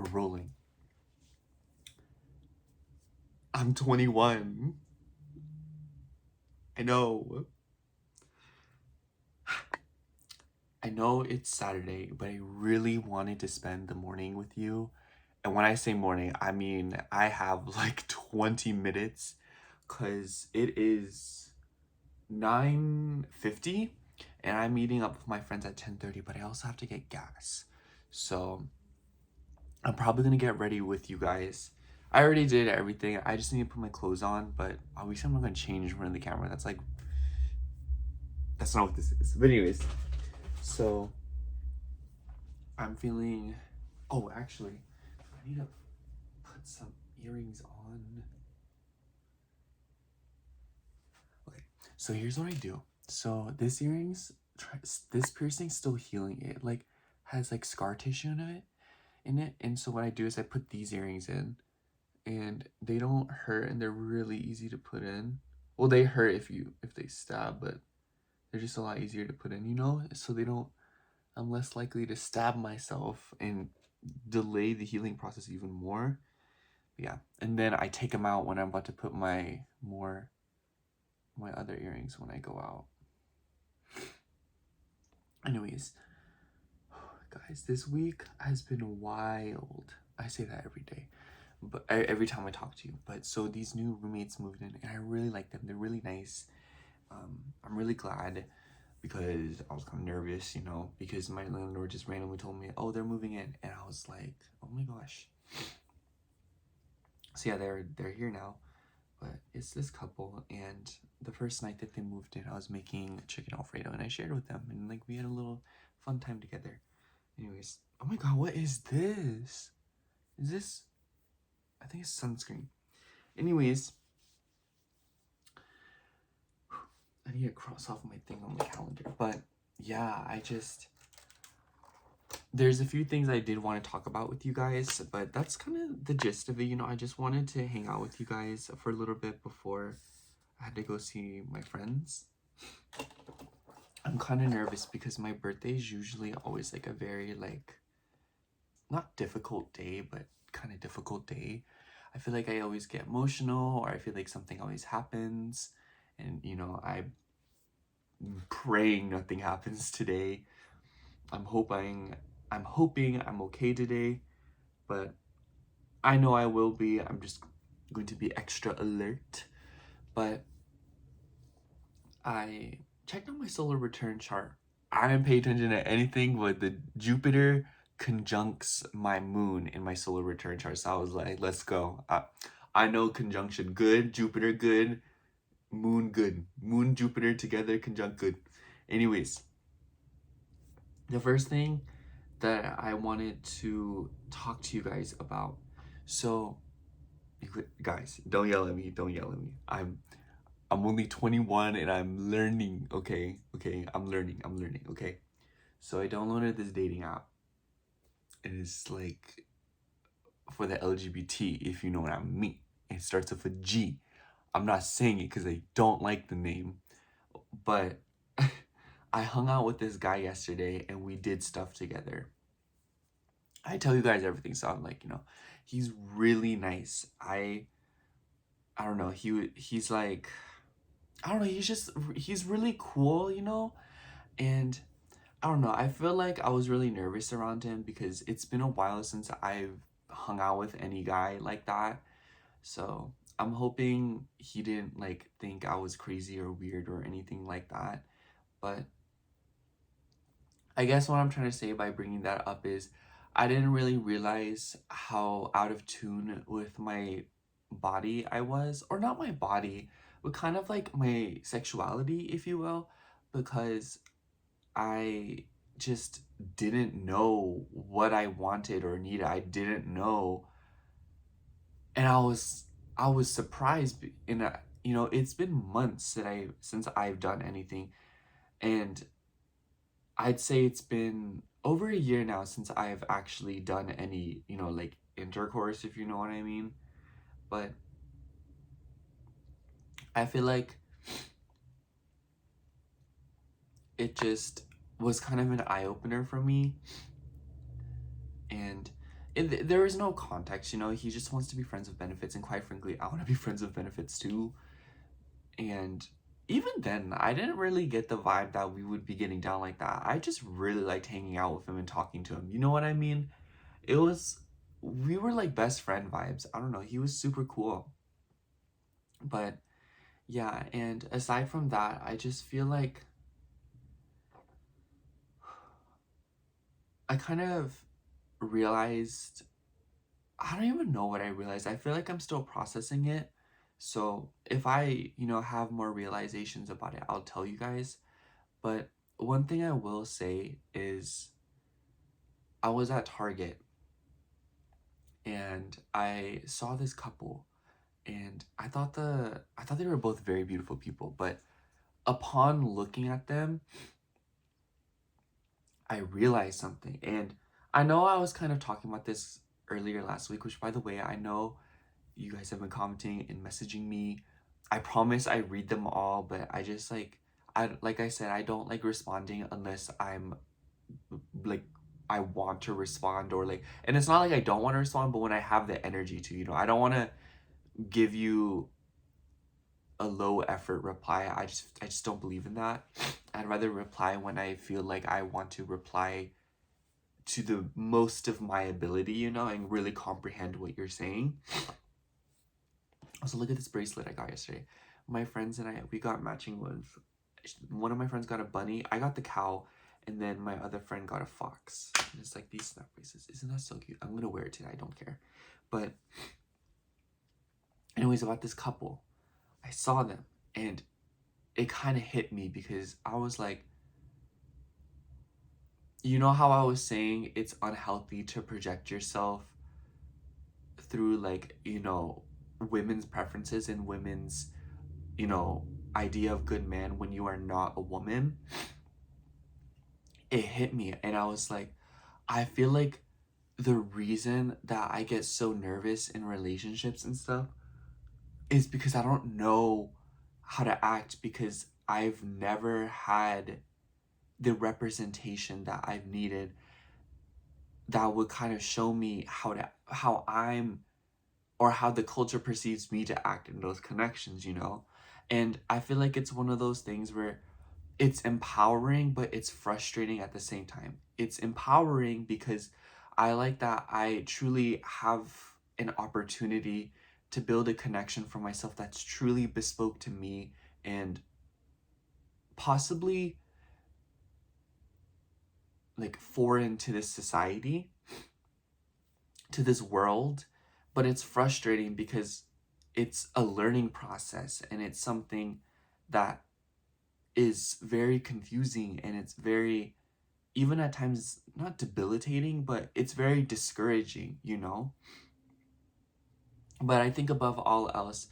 we're rolling. I'm 21. I know. I know it's Saturday, but I really wanted to spend the morning with you. And when I say morning, I mean I have like 20 minutes because it is 9:50 and I'm meeting up with my friends at 10:30, but I also have to get gas. So I'm probably gonna get ready with you guys. I already did everything. I just need to put my clothes on, but obviously I'm not gonna change in front of the camera. That's not what this is. But anyways, so I'm feeling. Oh, actually, I need to put some earrings on. Okay, so here's what I do. So this this piercing's still healing. It like has like scar tissue in it, and so what I do is I put these earrings in, and they don't hurt, and they're really easy to put in. Well, they hurt if they stab, but they're just a lot easier to put in, so they don't. I'm less likely to stab myself and delay the healing process even more. Yeah, and then I take them out when I'm about to put my other earrings when I go out. Anyways, guys, this week has been wild. I say that every day, but every time I talk to you. But so these new roommates moved in, and I really like them. They're really nice. I'm really glad because I was kind of nervous, because my landlord just randomly told me, "Oh, they're moving in," and I was like, "Oh my gosh." So yeah, they're here now, but it's this couple, and the first night that they moved in, I was making chicken Alfredo, and I shared with them, and like we had a little fun time together. Anyways, oh my god, what is this? Is this? I think it's sunscreen. Anyways, I need to cross off my thing on the calendar, but yeah, there's a few things I did want to talk about with you guys, but that's kind of the gist of it. I just wanted to hang out with you guys for a little bit before I had to go see my friends. I'm kind of nervous because my birthday is usually always like a very not difficult day, but kind of difficult day. I feel like I always get emotional, or I feel like something always happens, and I'm praying nothing happens today. I'm hoping I'm okay today, but I know I will be. I'm just going to be extra alert. But I checked out my solar return chart. I didn't pay attention to anything, but the Jupiter conjuncts my moon in my solar return chart. So I was like, let's go. I know conjunction good, Jupiter good, moon good. Moon, Jupiter together conjunct good. Anyways, the first thing that I wanted to talk to you guys about. So, guys, don't yell at me. Don't yell at me. I'm only 21 and I'm learning. Okay, I'm learning. Okay, so I downloaded this dating app. It is like for the LGBT, if you know what I mean. It starts with a G. I'm not saying it because I don't like the name, but I hung out with this guy yesterday and we did stuff together. I tell you guys everything, so I'm like, he's really nice. I don't know. He's like, I don't know. He's really cool, and I don't know. I feel like I was really nervous around him because it's been a while since I've hung out with any guy like that. So I'm hoping he didn't like think I was crazy or weird or anything like that. But I guess what I'm trying to say by bringing that up is I didn't really realize how out of tune with my body I was, or not my body, but kind of like my sexuality, if you will, because I just didn't know what I wanted or needed. I didn't know, and I was surprised. It's been months since I've done anything, and I'd say it's been over a year now since I've actually done any, like intercourse, if you know what I mean. But I feel like it just was kind of an eye opener for me. And there is no context, you know. He just wants to be friends with benefits, and quite frankly, I want to be friends with benefits too. And even then, I didn't really get the vibe that we would be getting down like that. I just really liked hanging out with him and talking to him. You know what I mean? It was, we were like best friend vibes. I don't know. He was super cool. But yeah, and aside from that, I just feel like I kind of realized, I don't even know what I realized. I feel like I'm still processing it. So if I, you know, have more realizations about it, I'll tell you guys. But one thing I will say is I was at Target and I saw this couple, and I thought they were both very beautiful people, but upon looking at them, I realized something. And I know I was kind of talking about this earlier last week, which by the way, I know you guys have been commenting and messaging me. I promise I read them all, but I just like I said, I don't like responding unless I'm like I want to respond, or like, and it's not like I don't want to respond, but when I have the energy to, you know, I don't want to give you a low effort reply. I just don't believe in that. I'd rather reply when I feel like I want to reply to the most of my ability, you know, and really comprehend what you're saying. Also, look at this bracelet I got yesterday. My friends and I, we got matching ones. One of my friends got a bunny. I got the cow, and then my other friend got a fox. And it's like these snap bracelets. Isn't that so cute? I'm gonna wear it today. I don't care. But anyways, about this couple, I saw them, and it kind of hit me because I was like, you know how I was saying it's unhealthy to project yourself through, like, you know, women's preferences and women's, you know, idea of good man when you are not a woman. It hit me, and I was like, I feel like the reason that I get so nervous in relationships and stuff is because I don't know how to act, because I've never had the representation that I've needed that would kind of show me how I'm, or how the culture perceives me to act in those connections, you know? And I feel like it's one of those things where it's empowering, but it's frustrating at the same time. It's empowering because I like that I truly have an opportunity to build a connection for myself that's truly bespoke to me and possibly like foreign to this society, to this world. But it's frustrating because it's a learning process, and it's something that is very confusing, and it's very, even at times, not debilitating, but it's very discouraging, you know? But I think above all else,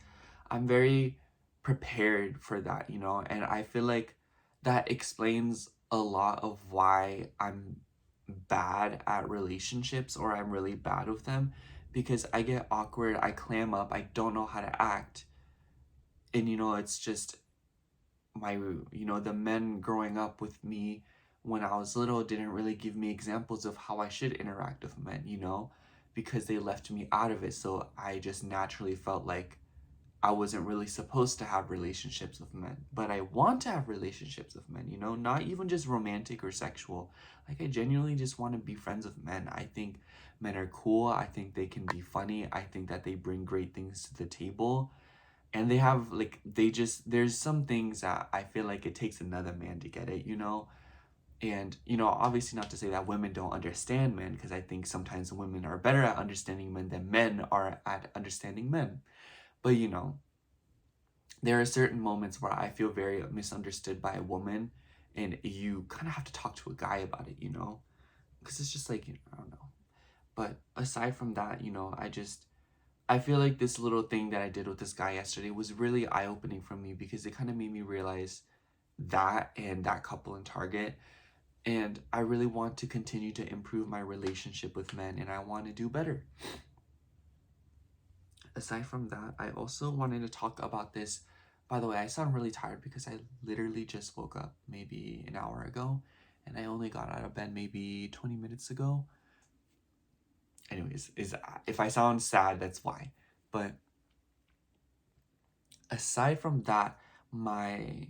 I'm very prepared for that, you know? And I feel like that explains a lot of why I'm bad at relationships, or I'm really bad with them, because I get awkward, I clam up, I don't know how to act. And, you know, it's just my, you know, the men growing up with me when I was little didn't really give me examples of how I should interact with men, you know, because they left me out of it. So I just naturally felt like I wasn't really supposed to have relationships with men. But I want to have relationships with men, you know, not even just romantic or sexual. Like, I genuinely just want to be friends with men. I think men are cool. I think they can be funny. I think that they bring great things to the table, and they have like, they just, there's some things that I feel like it takes another man to get it, you know? And, you know, obviously not to say that women don't understand men, because I think sometimes women are better at understanding men than men are at understanding men. But, you know, there are certain moments where I feel very misunderstood by a woman, and you kind of have to talk to a guy about it, you know? Because it's just like, you know, I don't know. But aside from that, you know, I feel like this little thing that I did with this guy yesterday was really eye-opening for me, because it kind of made me realize that, and that couple in Target. And I really want to continue to improve my relationship with men, and I want to do better. Aside from that, I also wanted to talk about this. By the way, I sound really tired because I literally just woke up maybe an hour ago, and I only got out of bed maybe 20 minutes ago. anyways, is if I sound sad, that's why. But aside from that, my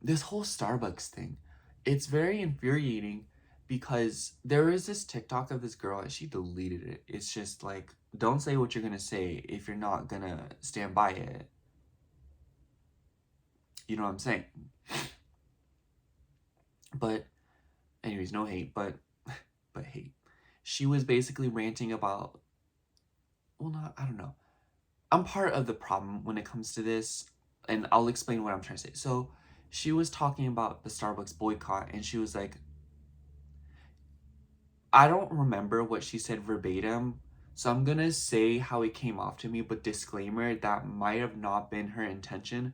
this whole Starbucks thing, it's very infuriating because there is this TikTok of this girl and she deleted it. It's just like, don't say what you're gonna say if you're not gonna stand by it. You know what I'm saying? But anyways, no hate, but hate. She was basically ranting about, well, not, I don't know. I'm part of the problem when it comes to this, and I'll explain what I'm trying to say. So she was talking about the Starbucks boycott, and she was like, I don't remember what she said verbatim, so I'm gonna say how it came off to me, but disclaimer, that might have not been her intention,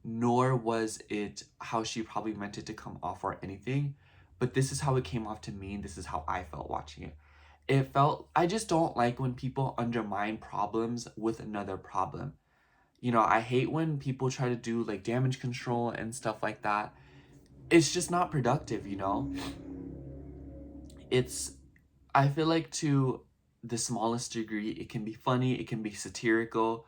nor was it how she probably meant it to come off or anything. But this is how it came off to me, and this is how I felt watching it. It felt, I just don't like when people undermine problems with another problem. You know, I hate when people try to do like damage control and stuff like that. It's just not productive, you know? It's, I feel like to the smallest degree, it can be funny, it can be satirical,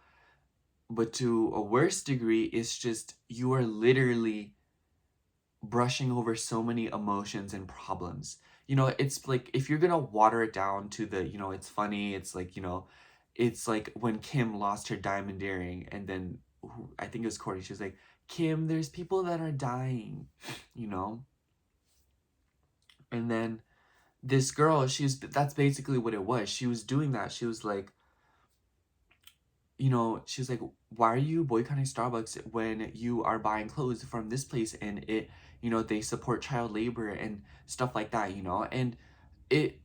but to a worse degree, it's just you are literally brushing over so many emotions and problems. You know, it's like if you're gonna water it down to the, you know, it's funny, it's like, you know, it's like when Kim lost her diamond earring and then I think it was Courtney, she was like, Kim, there's people that are dying, you know? And then this girl, that's basically what it was. She was doing that. She was like, you know, she was like, why are you boycotting Starbucks when you are buying clothes from this place and it, you know, they support child labor and stuff like that, you know? And it,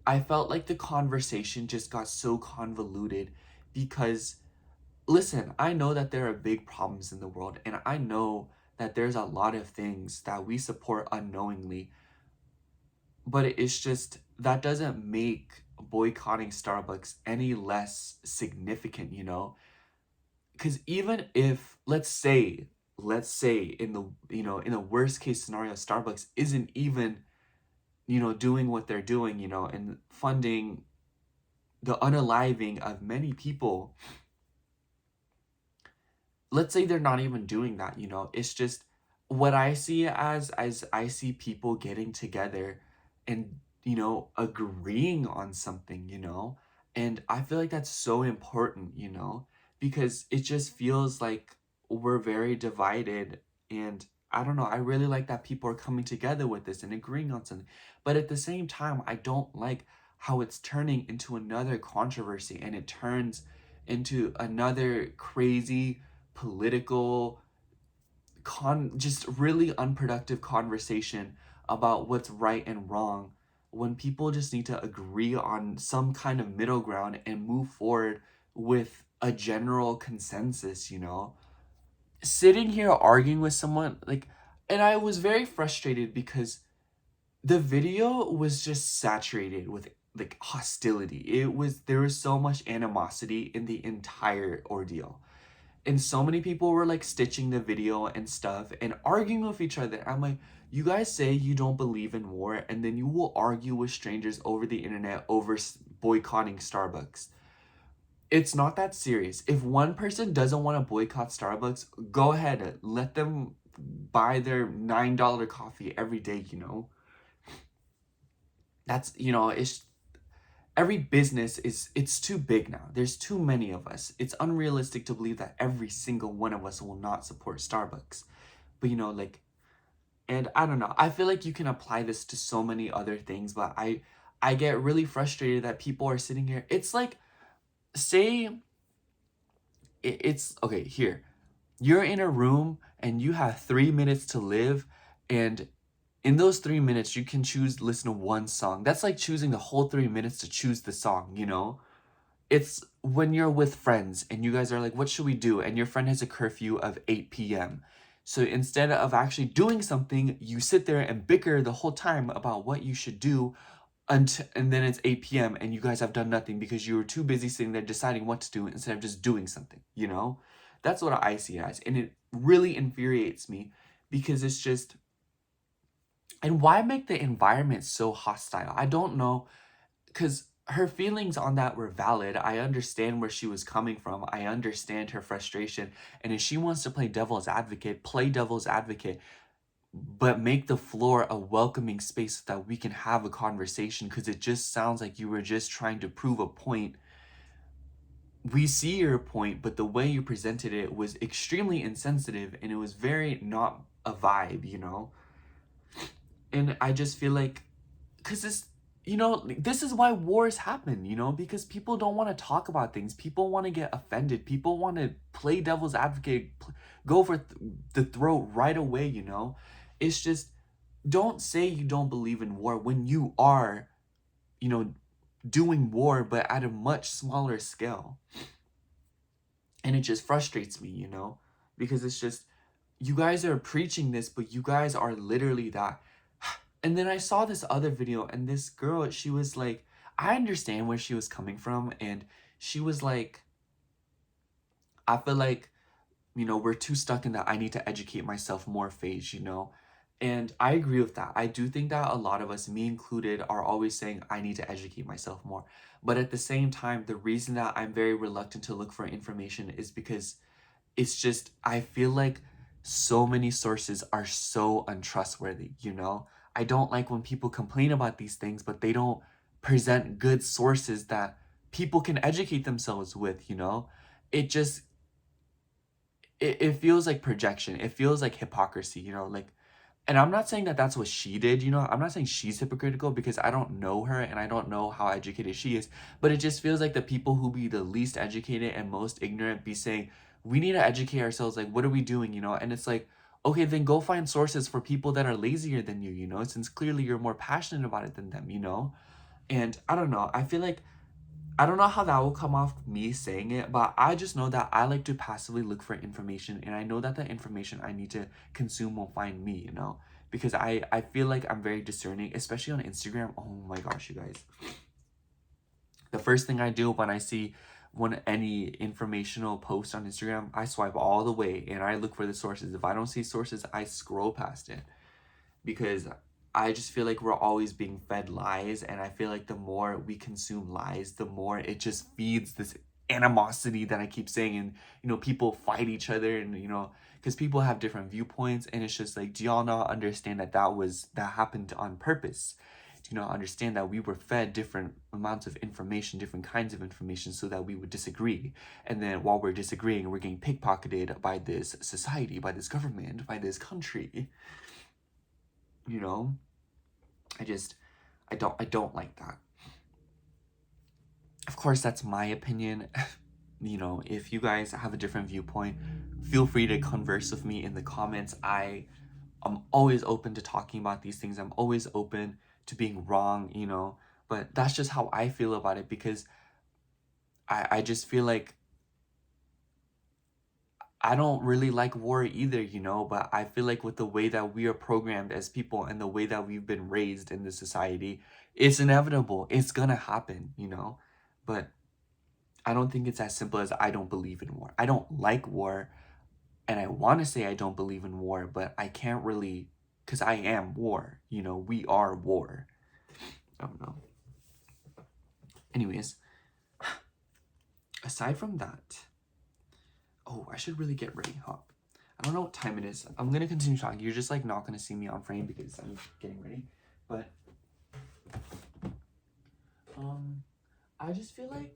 I felt like the conversation just got so convoluted because, listen, I know that there are big problems in the world and I know that there's a lot of things that we support unknowingly, but it's just, that doesn't make boycotting Starbucks any less significant, you know? Because even if, let's say in the, you know, in the worst case scenario, Starbucks isn't even, you know, doing what they're doing, you know, and funding the unaliving of many people. Let's say they're not even doing that, you know? It's just what I see it as I see people getting together and, you know, agreeing on something, you know? And I feel like that's so important, you know? Because it just feels like we're very divided, and I don't know, I really like that people are coming together with this and agreeing on something. But at the same time, I don't like how it's turning into another controversy and it turns into another crazy political just really unproductive conversation about what's right and wrong, when people just need to agree on some kind of middle ground and move forward with a general consensus, you know? Sitting here arguing with someone, like, and I was very frustrated because the video was just saturated with like hostility. There was so much animosity in the entire ordeal. And so many people were like stitching the video and stuff and arguing with each other. I'm like, you guys say you don't believe in war, and then you will argue with strangers over the internet over boycotting Starbucks. It's not that serious. If one person doesn't want to boycott Starbucks, go ahead, let them buy their $9 coffee every day, you know? That's, you know, every business it's too big now. There's too many of us. It's unrealistic to believe that every single one of us will not support Starbucks. But you know, like, and I don't know, I feel like you can apply this to so many other things, but I get really frustrated that people are sitting here. It's like, say it's okay, here. You're in a room and you have 3 minutes to live, and in those 3 minutes you can choose to listen to one song. That's like choosing the whole 3 minutes to choose the song, you know? It's when you're with friends and you guys are like, what should we do? And your friend has a curfew of 8 p.m. So instead of actually doing something, you sit there and bicker the whole time about what you should do, and then it's 8 p.m. and you guys have done nothing because you were too busy sitting there deciding what to do instead of just doing something, you know? That's what I see it as. And it really infuriates me because it's just, And why make the environment so hostile? I don't know, because her feelings on that were valid. I understand where she was coming from. I understand her frustration. And if she wants to play devil's advocate, play devil's advocate, but make the floor a welcoming space so that we can have a conversation, because it just sounds like you were just trying to prove a point. We see your point, but the way you presented it was extremely insensitive and it was very not a vibe, you know? And I just feel like, because this is why wars happen, because people don't want to talk about things. People want to get offended. People want to play devil's advocate, go for the throat right away, It's just, don't say you don't believe in war when you are, you know, doing war, but at a much smaller scale. And it just frustrates me, because it's just, you guys are preaching this, but you guys are literally that. And then I saw this other video, and this girl, she was like, I understand where she was coming from, and she was like, I feel like, we're too stuck in that I need to educate myself more phase. And I agree with that. I do think that a lot of us, me included, are always saying, I need to educate myself more. But at the same time, the reason that I'm very reluctant to look for information is because it's just, I feel like so many sources are so untrustworthy. I don't like when people complain about these things, but they don't present good sources that people can educate themselves with. It just, it feels like projection. It feels like hypocrisy, like, and I'm not saying that that's what she did, I'm not saying she's hypocritical, because I don't know her and I don't know how educated she is, but it just feels like the people who be the least educated and most ignorant be saying, we need to educate ourselves, like, what are we doing, and it's like, okay, then go find sources for people that are lazier than you, since clearly you're more passionate about it than them. And I don't know, I feel like, I don't know how that will come off me saying it, but I just know that I like to passively look for information, and I know that the information I need to consume will find me. Because I feel like I'm very discerning, especially on Instagram. Oh my gosh, you guys. The first thing I do when I see any informational post on Instagram, I swipe all the way and I look for the sources. If I don't see sources, I scroll past it, because I just feel like we're always being fed lies, and I feel like the more we consume lies, the more it just feeds this animosity that I keep saying, and people fight each other, and because people have different viewpoints, and it's just like, do y'all not understand that that happened on purpose? Do you not understand that we were fed different amounts of information, different kinds of information, so that we would disagree? And then while we're disagreeing, we're getting pickpocketed by this society, by this government, by this country. you know I don't like that. Of course, that's my opinion. If you guys have a different viewpoint, feel free to converse with me in the comments. I'm always open to talking about these things. I'm always open to being wrong. But that's just how I feel about it, because I just feel like I don't really like war either, but I feel like with the way that we are programmed as people and the way that we've been raised in this society, it's inevitable. It's gonna happen. But I don't think it's as simple as I don't believe in war. I don't like war, and I want to say I don't believe in war, but I can't really, because I am war. We are war. I don't know. Anyways, aside from that, oh, I should really get ready, huh? I don't know what time it is. I'm gonna continue talking. You're just like not gonna see me on frame because I'm getting ready. But I just feel like,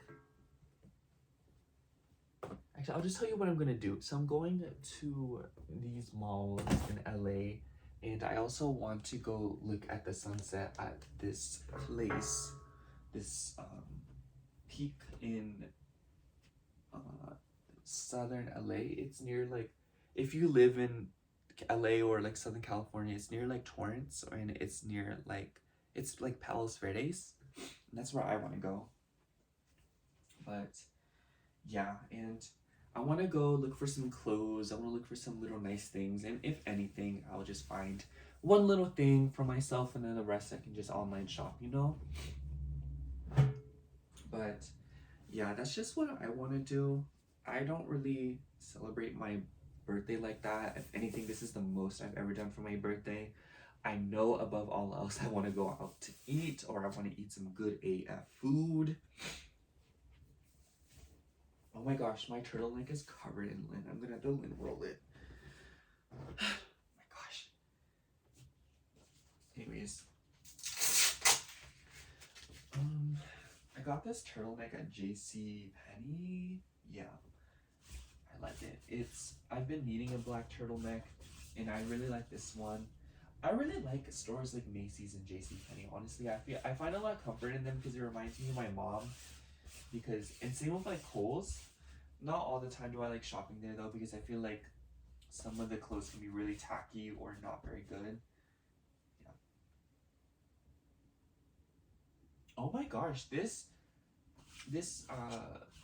actually, I'll just tell you what I'm gonna do. So I'm going to these malls in LA, and I also want to go look at the sunset at this place, this peak in southern LA. It's near, like, if you live in LA or like Southern California, it's near like Torrance, and it's near it's like Palos Verdes, and that's where I want to go. But yeah, and I want to go look for some clothes. I want to look for some little nice things, and if anything, I'll just find one little thing for myself, and then the rest I can just online shop. But yeah, that's just what I want to do. I don't really celebrate my birthday like that. If anything, this is the most I've ever done for my birthday. I know above all else I want to go out to eat, or I want to eat some good AF food. Oh my gosh, my turtleneck is covered in lint. I'm gonna have to lint roll it. Oh my gosh. Anyways, I got this turtleneck at JCPenney. Yeah, I like it. I've been needing a black turtleneck, and I really like this one. I really like stores like Macy's and JCPenney. Honestly, I find a lot of comfort in them because it reminds me of my mom. And same with like Kohl's. Not all the time do I like shopping there though, because I feel like some of the clothes can be really tacky or not very good. Yeah. Oh my gosh, this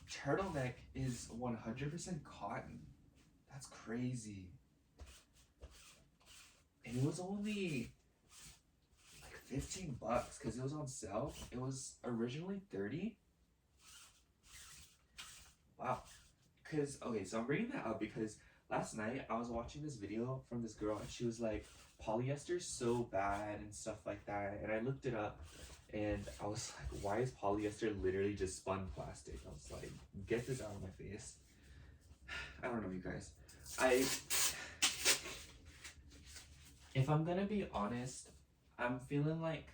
turtleneck is 100% cotton. That's crazy. And it was only like $15 because it was on sale. It was originally 30. Wow. Okay, so I'm bringing that up because last night I was watching this video from this girl and she was like, polyester's so bad and stuff like that. And I looked it up and I was like, why is polyester literally just spun plastic? I was like, get this out of my face. I don't know, you guys. If I'm gonna be honest, I'm feeling like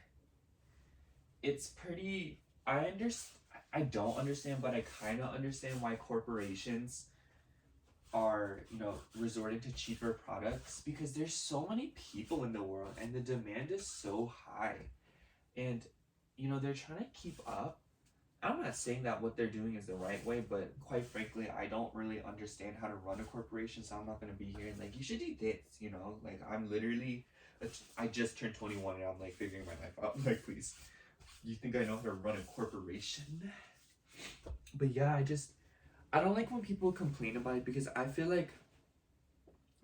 it's pretty, I don't understand, but I kind of understand why corporations are, resorting to cheaper products because there's so many people in the world and the demand is so high. And, they're trying to keep up. I'm not saying that what they're doing is the right way, but quite frankly, I don't really understand how to run a corporation, so I'm not going to be here and like, you should do this, Like, I just turned 21 and I'm like figuring my life out. Like, please. You think I know how to run a corporation? But yeah, I don't like when people complain about it because I feel like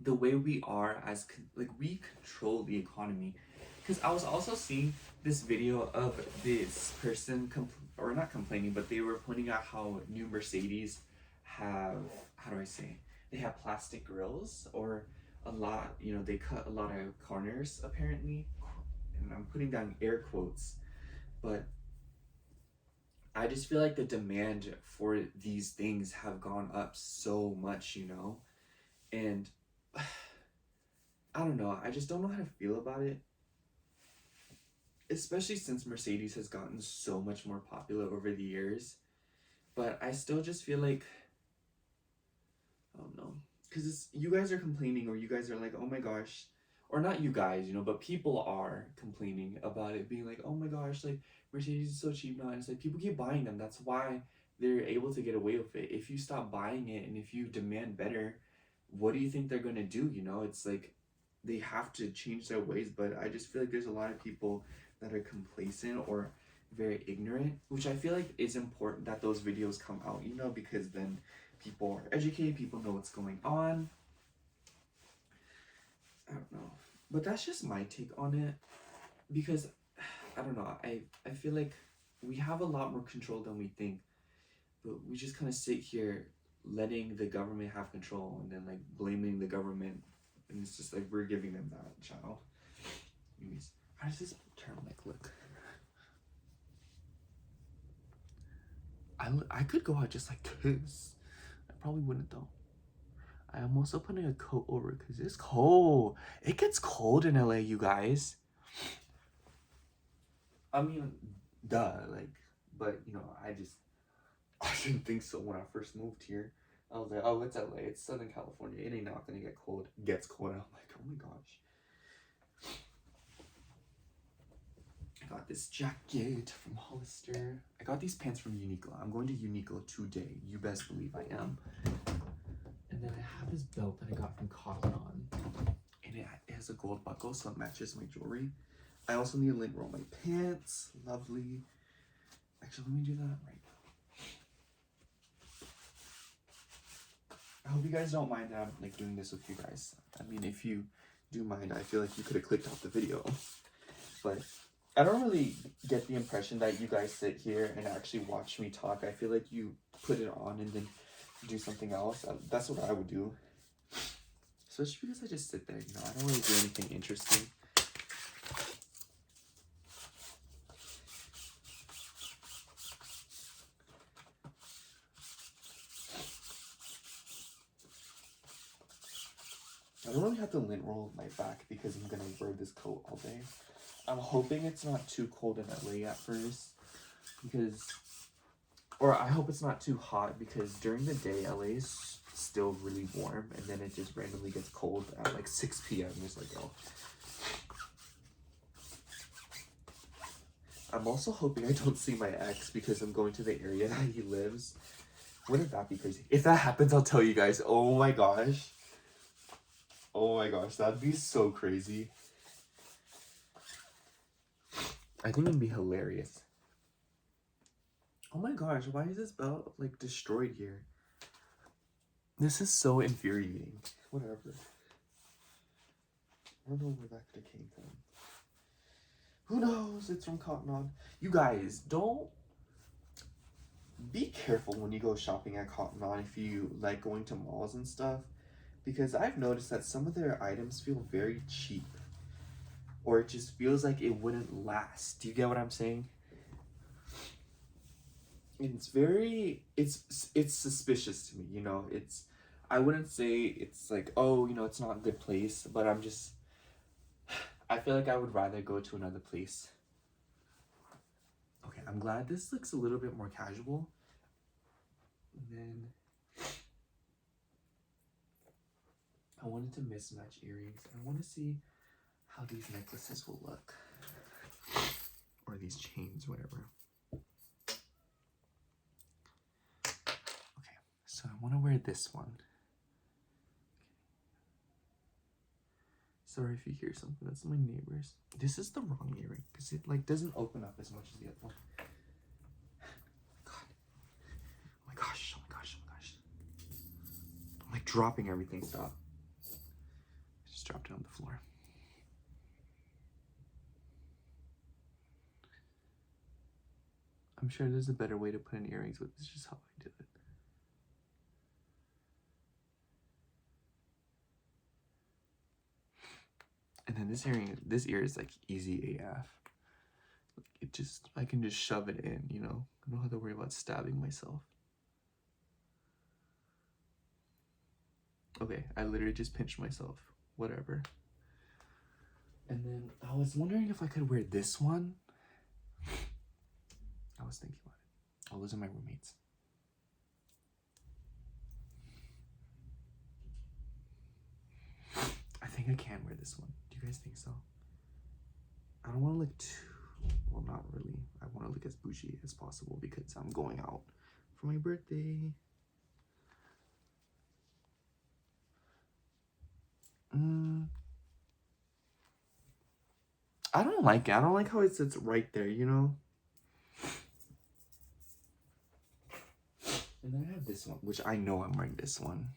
the way we are we control the economy. Because I was also seeing this video of this person or not complaining, but they were pointing out how new Mercedes have, how do I say, they have plastic grills or a lot, they cut a lot of corners apparently, and I'm putting down air quotes, but I just feel like the demand for these things have gone up so much, and I don't know, I just don't know how to feel about it, especially since Mercedes has gotten so much more popular over the years. But I still just feel like, I don't know, because you guys are complaining, or you guys are like, oh my gosh, or not you guys, but people are complaining about it, being like, oh my gosh, like, Mercedes is so cheap now, and it's like, people keep buying them, that's why they're able to get away with it. If you stop buying it, and if you demand better, what do you think they're gonna do, It's like, they have to change their ways, but I just feel like there's a lot of people that are complacent or very ignorant, which I feel like is important that those videos come out, because then people are educated, people know what's going on. I don't know, but that's just my take on it, because I don't know, I feel like we have a lot more control than we think, but we just kind of sit here letting the government have control and then like blaming the government, and it's just like we're giving them that child. Anyways, how does this turtleneck look? I could go out just like this. I probably wouldn't though. I am also putting a coat over because it's cold. It gets cold in LA, you guys. I mean, duh, like, but I didn't think so when I first moved here. I was like, oh, it's LA, it's Southern California, it ain't not gonna get cold. It gets cold, and I'm like, oh my gosh. I got this jacket from Hollister. I got these pants from Uniqlo. I'm going to Uniqlo today. You best believe I am. And then I have this belt that I got from Cotton On. And it has a gold buckle, so it matches my jewelry. I also need to lint roll my pants. Lovely. Actually, let me do that right now. I hope you guys don't mind that I'm like doing this with you guys. I mean, if you do mind, I feel like you could have clicked off the video. But I don't really get the impression that you guys sit here and actually watch me talk. I feel like you put it on and then do something else. That's what I would do. Especially because I just sit there, I don't really do anything interesting. have to lint roll my back because I'm gonna wear this coat all day. I'm hoping it's not too cold in LA at first, because, or I hope it's not too hot, because during the day LA is still really warm, and then it just randomly gets cold at like 6 p.m. It's like, oh. I'm also hoping I don't see my ex because I'm going to the area that he lives. Wouldn't that be crazy? If that happens, I'll tell you guys. Oh my gosh. Oh my gosh, that'd be so crazy. I think it'd be hilarious. Oh my gosh, why is this belt like destroyed here? This is so infuriating. Whatever. I don't know where that could have came from. Who knows? It's from Cotton On. You guys, don't be careful when you go shopping at Cotton On if you like going to malls and stuff, because I've noticed that some of their items feel very cheap, or it just feels like it wouldn't last. Do you get what I'm saying? It's suspicious to me, you know. I wouldn't say it's like, oh, you know, it's not a good place, but I feel like I would rather go to another place. Okay, I'm glad this looks a little bit more casual. And then I wanted to mismatch earrings. I want to see how these necklaces will look. Or these chains, whatever. Okay, so I want to wear this one. Sorry if you hear something. That's my neighbors. This is the wrong earring because it like doesn't open up as much as the other one. God. Oh my gosh. Oh my gosh. Oh my gosh. I'm like dropping everything. Stop. I just dropped it on the floor. I'm sure there's a better way to put in earrings, but this is just how I did it. And then this ear is like easy AF. I can just shove it in, you know? I don't have to worry about stabbing myself. Okay, I literally just pinched myself. Whatever. And then I was wondering if I could wear this one. I was thinking about it. Oh, those are my roommates. I think I can wear this one. Do you guys think so? I don't want to look too, well, not really. I want to look as bougie as possible because I'm going out for my birthday. I don't like it. I don't like how it sits right there, you know? And then I have this one, which I know I'm wearing this one.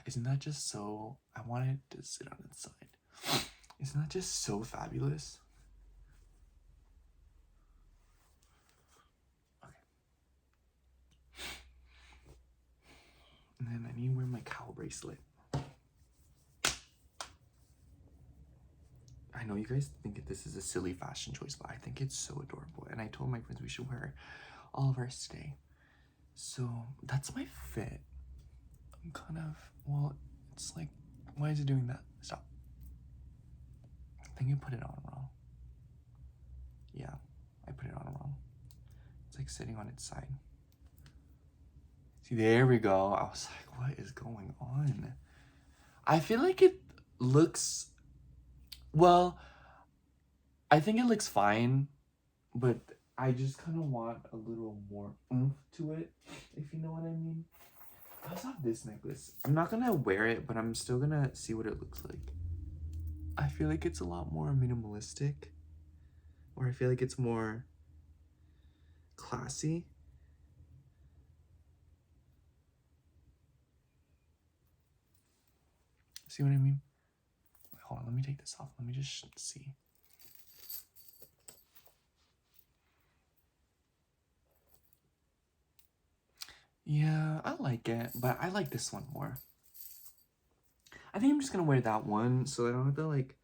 Isn't that just so... I want it to sit on its side. Isn't that just so fabulous? Okay. And then I need to wear my cow bracelet. I know you guys think this is a silly fashion choice, but I think it's so adorable. And I told my friends we should wear it all of ours today. So that's my fit. I'm kind of... Well, it's like... Why is it doing that? Stop. I think I put it on wrong. Yeah, I put it on wrong. It's like sitting on its side. See, there we go. I was like, what is going on? I feel like it looks... Well, I think it looks fine, but I just kind of want a little more oomph to it, if you know what I mean. I also have this necklace. I'm not gonna wear it, but I'm still gonna see what it looks like. I feel like it's a lot more minimalistic, or I feel like it's more classy. See what I mean? Wait, hold on, let me take this off. Let me just see. Yeah, I like it, but I like this one more. I think I'm just gonna wear that one so I don't have to like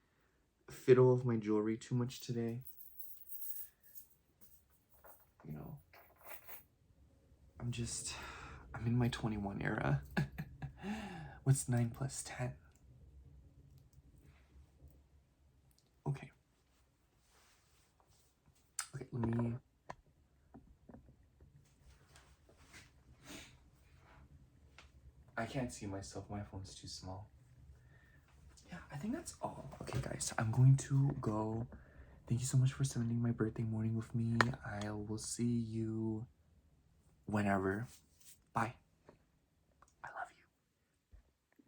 fiddle with my jewelry too much today. You know, I'm in my 21 era. What's 9 plus 10? Okay. Okay, let me... I can't see myself. My phone's too small. Yeah, I think that's all. Okay, guys, I'm going to go. Thank you so much for spending my birthday morning with me. I will see you whenever. Bye.